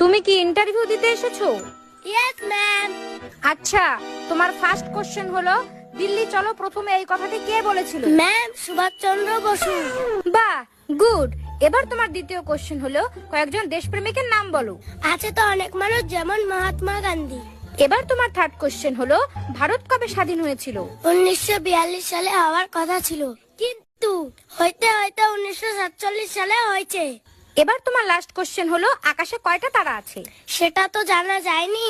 তুমি কি ইন্টারভিউ দিতে এসেছো? Yes ma'am. আচ্ছা, তোমার ফার্স্ট কোশ্চেন হলো দিল্লি চলো প্রথমে এই কথাটি কে বলেছিল? ম্যাম সুভাষচন্দ্র বসু। বাহ, গুড। এবার তোমার দ্বিতীয় কোশ্চেন হলো কয়েকজন দেশপ্রেমিকের নাম বলো। আছে তো অনেক মানুষ, যেমন মহাত্মা গান্ধী। এবার তোমার থার্ড কোশ্চেন হলো ভারত কবে স্বাধীন হয়েছিল? 1942 সালে হওয়ার কথা ছিল, কিন্তু হইতে হইতে 1947 সালে হয়েছে। এবার তোমার লাস্ট কোশ্চেন হলো আকাশে কয়টা তারা আছে? সেটা তো জানা যায়নি,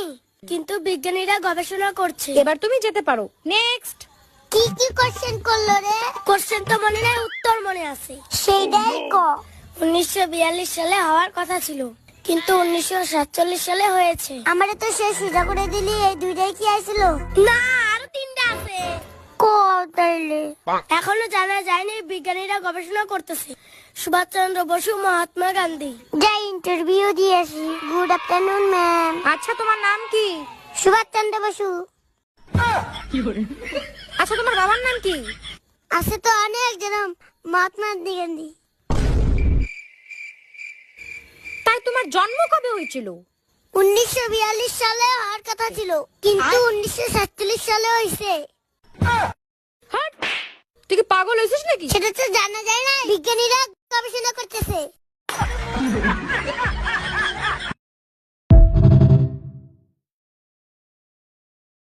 কিন্তু বিজ্ঞানীরা গবেষণা করছে। এবার তুমি যেতে পারো। নেক্সট। কি কি কোশ্চেন করলো রে? কোশ্চেন তো মনে নাই, উত্তর মনে আছে। সেইটাই ক। 1942 সালে হওয়ার কথা ছিল, কিন্তু 1947 সালে হয়েছে। আমারে তো সে সোজা করে দিলি, এই দুইটাই কি আইছিল? না, আরো তিনটা আছে। তাইলে এখনো জানা যায়নি, বিজ্ঞানীরা গবেষণা করতেছে। সুভাষচন্দ্র বসু, মহাত্মা গান্ধী। যাই ইন্টারভিউ দিয়েছি। Good afternoon ma'am. আচ্ছা, তোমার নাম কি? সুভাষচন্দ্র বসু। আচ্ছা, তোমার বাবার নাম কি? আছে তো অনেক, যেরকম মহাত্মা গান্ধী। তাই তোমার জন্ম কবে হয়েছিল? 1942 সালে হওয়ার কথা ছিল, কিন্তু 1947 সালে হয়েছে। হাট, তুই কি পাগল হয়েছিস নাকি? সেটা তো জানা যায় না, বিজ্ঞানীরা গবেষণা করতেছে।